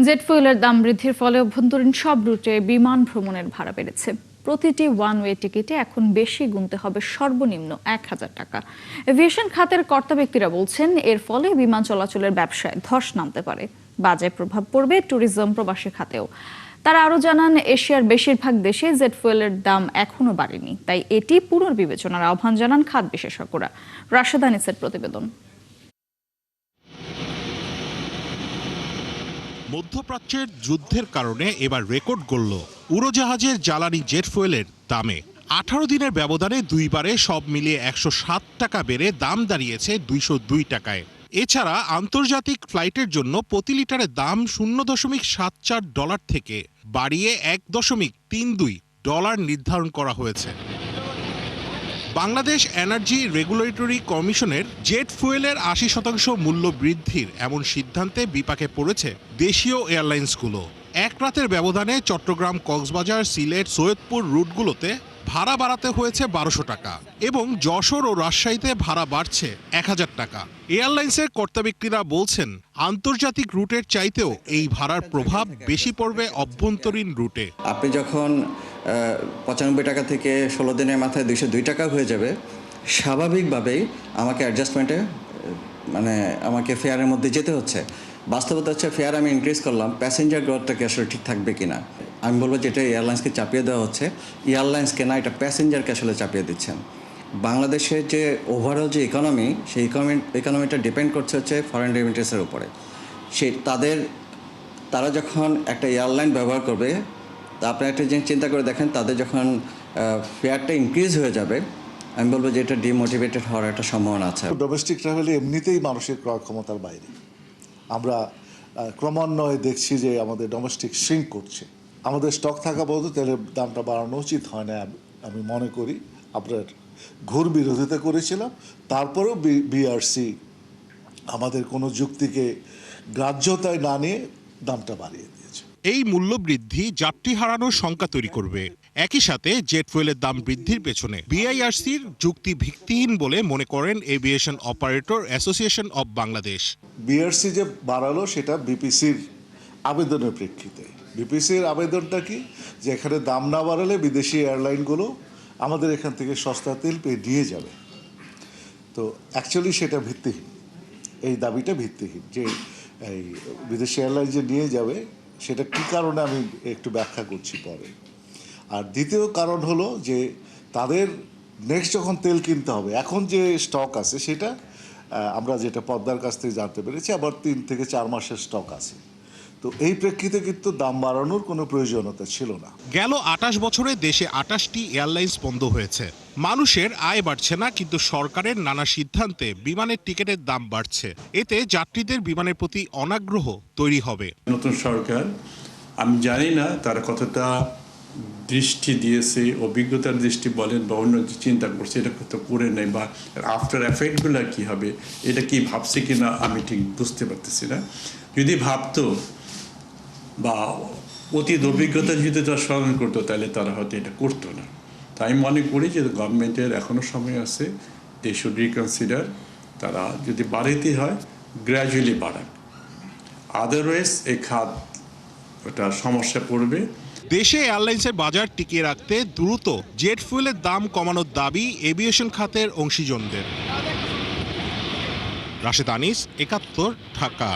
Jet ফুয়েলের দাম বৃদ্ধির ফলে অভ্যন্তরীণ সব রুটে বিমান ভ্রমণের ভাড়া বেড়েছে। প্রতিটি ওয়ান ওয়ে টিকিটে এখন বেশি গুনতে হবে সর্বনিম্ন ১,০০০ টাকা। এভিয়েশন খাতের কর্তা ব্যক্তিরা বলছেন, এর ফলে বিমান চলাচলের ব্যবসায় ধস নামতে পারে। বাজে প্রভাব পড়বে ট্যুরিজম প্রবাসী খাতেও। তারা আরও জানান, এশিয়ার বেশিরভাগ দেশে জেট ফুয়েলের দাম এখনো বাড়েনি, তাই এটি পুনর্বিবেচনার আহ্বান জানান খাত বিশেষজ্ঞরা। রাশেদ আনিসের প্রতিবেদন। মধ্যপ্রাচ্যের যুদ্ধের কারণে এবার রেকর্ড গড়ল উড়োজাহাজের জ্বালানি জেট ফুয়েলের দামে। 18 দিনের ব্যবধানে দুইবারে সব মিলিয়ে 107 টাকা বেড়ে দাম দাঁড়িয়েছে 202 টাকায়। এছাড়া আন্তর্জাতিক ফ্লাইটের জন্য প্রতি লিটারের দাম $0.74 থেকে বাড়িয়ে $1.32 নির্ধারণ করা হয়েছে। বাংলাদেশ এনার্জি রেগুলেটরি কমিশনের জেট ফুয়েলের 80% মূল্য বৃদ্ধির এমন সিদ্ধান্তে বিপাকে পড়েছে দেশীয় এয়ারলাইন্সগুলো। এক রাতের ব্যবধানে চট্টগ্রাম, কক্সবাজার, সিলেট, সৈয়দপুর রুটগুলোতে ভাড়া বাড়াতে হয়েছে 1200 টাকা এবং যশোর ও রাজশাহীতে ভাড়া বাড়ছে 1000 টাকা। এয়ারলাইন্সের কর্তা ব্যক্তিরা বলছেন, আন্তর্জাতিক রুটের চাইতেও এই ভাড়ার প্রভাব বেশি পড়বে অভ্যন্তরীণ রুটে। আপনি যখন 95 টাকা থেকে 16 দিনের মাথায় 202 টাকা হয়ে যাবে, স্বাভাবিকভাবেই আমাকে অ্যাডজাস্টমেন্টে আমাকে ফেয়ারের মধ্যে যেতে হচ্ছে। বাস্তবতা হচ্ছে, ফেয়ার আমি ইনক্রিজ করলাম, প্যাসেঞ্জার গ্রোথটা কি আসলে ঠিক থাকবে কিনা। আমি বলবো যে এটা এয়ারলাইন্সকে চাপিয়ে দেওয়া হচ্ছে, এয়ারলাইন্সকে না, এটা প্যাসেঞ্জারকে আসলে চাপিয়ে দিচ্ছেন। বাংলাদেশের যে ওভারঅল যে ইকোনমি, সেই ইকোনমিটা ডিপেন্ড করছে হচ্ছে ফরেন রেমিটেন্সের উপরে। তারা যখন একটা এয়ারলাইন ব্যবহার করবে, তা আপনারা একটা জিনিস চিন্তা করে দেখেন, তাদের যখন ফেয়ারটা ইনক্রিজ হয়ে যাবে, আমি বলবো যে এটা ডিমোটিভেটেড হওয়ার একটা সম্ভাবনা আছে। ডোমেস্টিক ট্রাভেলে এমনিতেই মানুষের ক্রয় ক্ষমতার বাইরে। আমরা ক্রমান্বয়ে দেখছি যে আমাদের ডোমেস্টিক শ্রিঙ্ক করছে। আমাদের স্টক থাকা পর্যন্ত তেলের দামটা বাড়ানো উচিত হয় না, আমি মনে করি। আপনার ঘোর বিরোধিতা করেছিলাম, তারপরেও বিআরসি আমাদের কোনো যুক্তিকে গ্রাহ্যতায় না নিয়ে দামটা বাড়িয়ে দিয়েছে। এই মূল্য বৃদ্ধি যাত্রী হারানোর শঙ্কা তৈরি করবে। একই সাথে জেট ফুয়েলের দাম বৃদ্ধির পেছনে বিআইআরসির যুক্তি ভিত্তিহীন বলে মনে করেন aviation operator association of Bangladesh. BRC যে বাড়ালো সেটা বিপিসির আবেদনের প্রেক্ষিতে। বিপিসির আবেদনটা কি, যে এখানে দাম না বাড়ালে বিদেশি এয়ারলাইনগুলো আমাদের এখান থেকে সস্তা তেল পেয়ে নিয়ে যাবে। তো অ্যাকচুয়ালি সেটা ভিত্তিহীন, এই দাবিটা ভিত্তিহীন। যে এই বিদেশি এয়ারলাইন যে নিয়ে যাবে, সেটা কী কারণে আমি একটু ব্যাখ্যা করছি পরে। আর দ্বিতীয় কারণ হলো যে তাদের নেক্সট যখন তেল কিনতে হবে, এখন যে স্টক আছে সেটা আমরা যেটা পদ্মার কাছ থেকে জানতে পেরেছি, আবার 3 থেকে 4 মাসের স্টক আছে। তো এই প্রেক্ষিতে কিন্তু দাম বাড়ানোর কোনো প্রয়োজনীয়তা ছিল না। গেল 28 বছরে দেশে 28টি এয়ারলাইন্স বন্ধ হয়েছে। মানুষের আয় বাড়ছে না, কিন্তু সরকারের নানা সিদ্ধান্তে বিমানের টিকিটের দাম বাড়ছে। এতে যাত্রীদের বিমানের প্রতি অনাগ্রহ তৈরি হবে। নতুন সরকার, আমি জানি না তারা কতটা দৃষ্টি দিয়েছে, অভিজ্ঞতার দৃষ্টি বলেন বা অন্য চিন্তা করছে, এটা তো করে নেই, বা আফটার এফেক্টগুলো কী হবে, এটা কি ভাবছে কি না আমি ঠিক বুঝতে পারতেছি না। যদি ভাবতো বা অতীত অভিজ্ঞতা যদি তারা স্মরণ করতো, তাহলে তারা হয়তো এটা করতো না। তাই আমি মনে করি যে গভর্নমেন্টের এখনও সময় আছে, দে শুড রিকনসিডার। তারা যদি বাড়াইতে হয়, গ্র্যাজুয়ালি বাড়ান, আদারওয়াইজ এই খাত ওটা সমস্যা পড়বে। দেশে এয়ারলাইন্সের বাজার টিকিয়ে রাখতে দ্রুত জেট ফুয়েলের দাম কমানোর দাবি এভিয়েশন খাতের অংশীজনদের। রাশেদ আনিস, 71, ঢাকা।